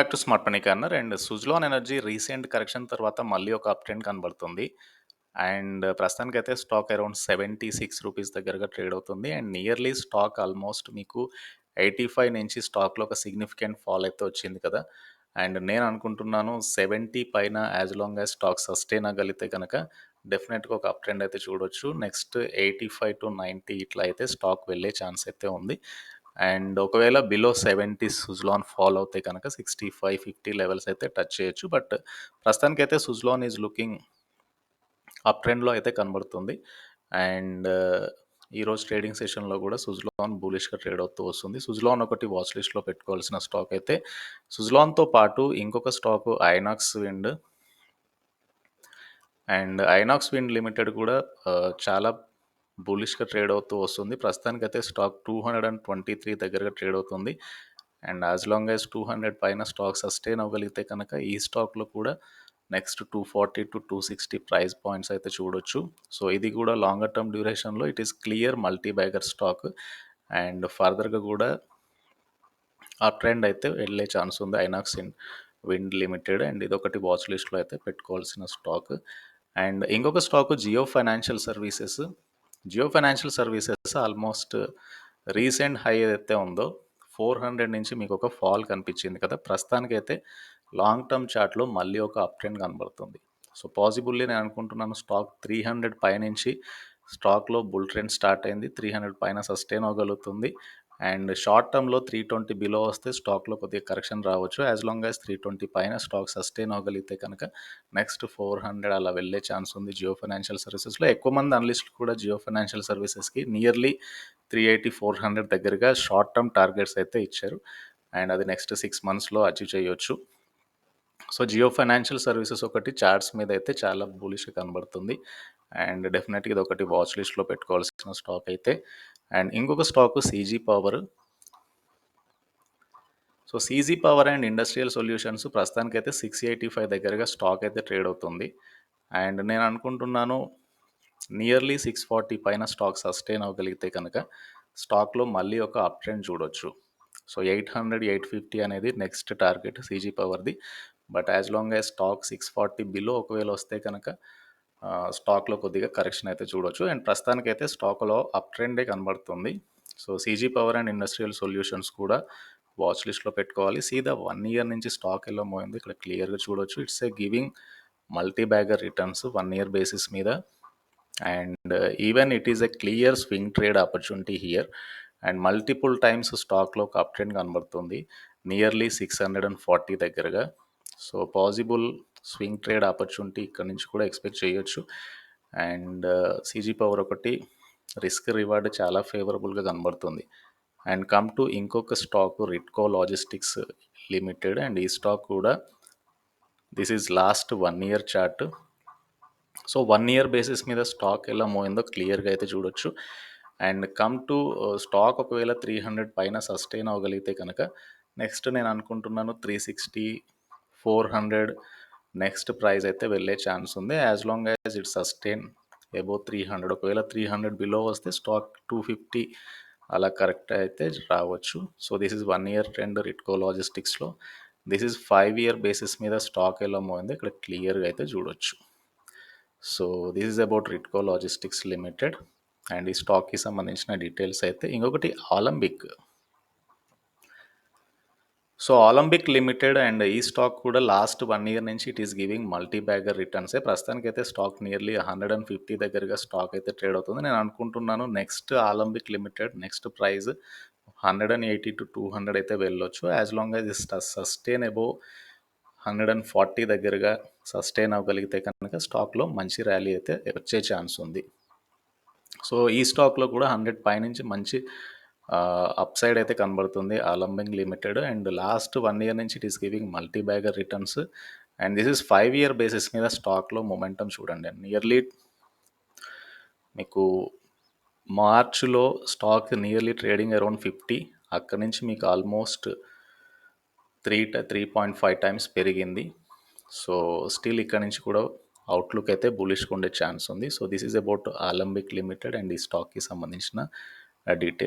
Back to smart money corner. And Suzlon energy recent correction తర్వాత మళ్ళీ ఒక అప్ ట్రెండ్ కనబడుతుంది. అండ్ ప్రస్తుతానికైతే స్టాక్ అరౌండ్ 76 రూపీస్ దగ్గరగా ట్రేడ్ అవుతుంది. అండ్ నియర్లీ స్టాక్ ఆల్మోస్ట్ మీకు 85 నుంచి స్టాక్లో ఒక సిగ్నిఫికెంట్ ఫాల్ అయితే వచ్చింది కదా. అండ్ నేను అనుకుంటున్నాను 70 పైన as long as stock sustain అవ్వగలిగితే కనుక డెఫినెట్గా ఒక అప్ ట్రెండ్ అయితే చూడొచ్చు. నెక్స్ట్ 85 to 90 ఇట్లా అయితే స్టాక్ వెళ్ళే ఛాన్స్ అయితే ఉంది. అండ్ ఒకవేళ బిలో 70 సుజ్లాన్ ఫాల్ అవుతే కనుక 65-50 లెవెల్స్ అయితే టచ్ చేయొచ్చు. బట్ ప్రస్తుతానికైతే సుజ్లాన్ ఈజ్ లుకింగ్ అప్ ట్రెండ్లో అయితే కనబడుతుంది. అండ్ ఈరోజు ట్రేడింగ్ సెషన్లో కూడా సుజ్లాన్ బులిష్గా ట్రేడ్ అవుతూ వస్తుంది. సుజ్లాన్ ఒకటి వాచ్ లిస్ట్లో పెట్టుకోవాల్సిన స్టాక్ అయితే. సుజ్లాన్తో పాటు ఇంకొక stock INOX wind. And INOX wind limited కూడా చాలా బులిష్గా ట్రేడ్ అవుతూ వస్తుంది. ప్రస్తుతానికైతే స్టాక్ 223 దగ్గరగా ట్రేడ్ అవుతుంది. అండ్ యాజ్ లాంగ్ యాజ్ 200 పైన స్టాక్ సస్టైన్ అవ్వగలిగితే కనుక ఈ స్టాక్లో కూడా నెక్స్ట్ 240 to 260 ప్రైస్ పాయింట్స్ అయితే చూడొచ్చు. సో ఇది కూడా లాంగర్ టర్మ్ డ్యూరేషన్లో it is clear multi bagger stock. And ఫర్దర్గా కూడా ఆ ట్రెండ్ అయితే వెళ్ళే ఛాన్స్ ఉంది ఐనాక్స్ విండ్ లిమిటెడ్. అండ్ ఇదొకటి వాచ్ లిస్ట్లో అయితే పెట్టుకోవాల్సిన స్టాక్. అండ్ ఇంకొక stock Jio financial services. Jio financial services almost recent high ఏదైతే ఉందో 400 నుంచి మీకు ఒక ఫాల్ కనిపించింది కదా. ప్రస్తుతానికైతే లాంగ్ టర్మ్ చార్ట్లో మళ్ళీ ఒక అప్ ట్రెండ్ కనబడుతుంది. సో పాసిబుల్లీ నేను అనుకుంటున్నాను స్టాక్ 300 పైనుంచి స్టాక్లో బుల్ ట్రెండ్ స్టార్ట్ అయింది. 300 పైన సస్టైన్ అవ్వగలుగుతుంది. అండ్ షార్ట్ టర్మ్లో 320 బిలో వస్తే స్టాక్లో కొద్దిగా కరెక్షన్ రావచ్చు. యాజ్ లాంగ్ యాజ్ 320 పైన స్టాక్ సస్టైన్ అవ్వగలిగితే కనుక నెక్స్ట్ 400 అలా వెళ్ళే ఛాన్స్ ఉంది జియో ఫైనాన్షియల్ సర్వీసెస్లో. ఎక్కువ మంది అనలిస్టులు కూడా జియో ఫైనాన్షియల్ సర్వీసెస్కి నియర్లీ 380-400 దగ్గరగా షార్ట్ టర్మ్ టార్గెట్స్ అయితే ఇచ్చారు. అండ్ అది నెక్స్ట్ 6 మంత్స్లో అచీవ్ చేయొచ్చు. సో జియో ఫైనాన్షియల్ సర్వీసెస్ ఒకటి చార్ట్స్ మీద అయితే చాలా బులిష్గా కనబడుతుంది. అండ్ డెఫినెట్గా ఇది ఒకటి వాచ్ లిస్ట్లో పెట్టుకోవాల్సిన స్టాక్ అయితే. అండ్ ఇంకొక stock CG power. So CG power and industrial solutions ప్రస్తుతానికైతే 685 దగ్గరగా స్టాక్ అయితే ట్రేడ్ అవుతుంది. అండ్ నేను అనుకుంటున్నాను నియర్లీ 640 పైన స్టాక్ సస్టైన్ అవ్వగలిగితే కనుక స్టాక్లో మళ్ళీ ఒక అప్ ట్రెండ్ చూడొచ్చు. సో 800-850 అనేది నెక్స్ట్ టార్గెట్ సీజీ పవర్ది. But as long as stock 640 below ఒకవేళ వస్తే కనుక స్టాక్లో కొద్దిగా కరెక్షన్ అయితే చూడొచ్చు. అండ్ ప్రస్తుతానికైతే స్టాక్లో అప్ ట్రెండే కనబడుతుంది. So CG power and industrial solutions కూడా వాచ్ లిస్ట్లో పెట్టుకోవాలి. సీదా 1 ఇయర్ నుంచి స్టాక్ ఎలా మోయింది ఇక్కడ క్లియర్గా చూడొచ్చు. It's a giving multi bagger returns 1 year basis మీద. And even it is a clear swing trade opportunity here. And multiple times స్టాక్లో ఒక అప్ ట్రెండ్ కనబడుతుంది నియర్లీ 640 దగ్గరగా. So possible swing trade opportunity ఇక్కడ నుంచి కూడా ఎక్స్పెక్ట్ చేయొచ్చు. అండ్ సీజీ పవర్ ఒకటి రిస్క్ రివార్డ్ చాలా ఫేవరబుల్గా కనబడుతుంది. అండ్ కమ్ టు ఇంకొక stock Ritco logistics limited. And ఈ స్టాక్ కూడా this is last 1 year chart. So 1 year basis మీద స్టాక్ ఎలా మోయిందో క్లియర్గా అయితే చూడొచ్చు. అండ్ కమ్ టు స్టాక్ ఒకవేళ 300 పైన సస్టైన్ అవ్వగలిగితే కనుక నెక్స్ట్ నేను అనుకుంటున్నాను 360-400 నెక్స్ట్ ప్రైస్ అయితే వెళ్ళే ఛాన్స్ ఉంది. As long as it sustain above 300. ఒకవేళ 300 బిలో వస్తే స్టాక్ 250 అలా కరెక్ట్ అయితే రావచ్చు. So this is 1 year trend Ritco లాజిస్టిక్స్లో. దిస్ ఈజ్ 5 ఇయర్ బేసిస్ మీద స్టాక్ ఎలా మోయిందో ఇక్కడ క్లియర్గా అయితే చూడొచ్చు. So this is about Ritco logistics limited. And ఈ స్టాక్కి సంబంధించిన డీటెయిల్స్ అయితే. ఇంకొకటి Alembic. So Alembic limited and ఈ స్టాక్ కూడా లాస్ట్ 1 ఇయర్ నుంచి it is giving multi bagger రిటర్న్సే. ప్రస్తుతానికైతే స్టాక్ నియర్లీ 150 దగ్గరగా స్టాక్ అయితే ట్రేడ్ అవుతుంది. నేను అనుకుంటున్నాను నెక్స్ట్ ఆలంబిక్ లిమిటెడ్ నెక్స్ట్ ప్రైస్ 180-200 అయితే వెళ్ళొచ్చు. As long as is sustain above 140 దగ్గరగా సస్టైన్ అవ్వగలిగితే కనుక స్టాక్లో మంచి ర్యాలీ అయితే వచ్చే ఛాన్స్ ఉంది. సో ఈ స్టాక్లో కూడా 100 పైనుంచి మంచి అప్ సైడ్ అయితే కనబడుతుంది ఆలంబిక్ లిమిటెడ్. అండ్ లాస్ట్ 1 ఇయర్ నుంచి it is giving multi bagger returns. And this is 5 year basis మీద స్టాక్లో మొమెంటం చూడండి. నియర్లీ మీకు మార్చ్లో స్టాక్ నియర్లీ ట్రేడింగ్ అరౌండ్ 50. అక్కడి నుంచి మీకు ఆల్మోస్ట్ 3.5 టైమ్స్ పెరిగింది. సో స్టిల్ ఇక్కడ నుంచి కూడా అవుట్లుక్ అయితే బులిష్గా ఉండే ఛాన్స్ ఉంది. So this is about Alembic limited and ఈ స్టాక్కి సంబంధించిన డీటెయిల్స్.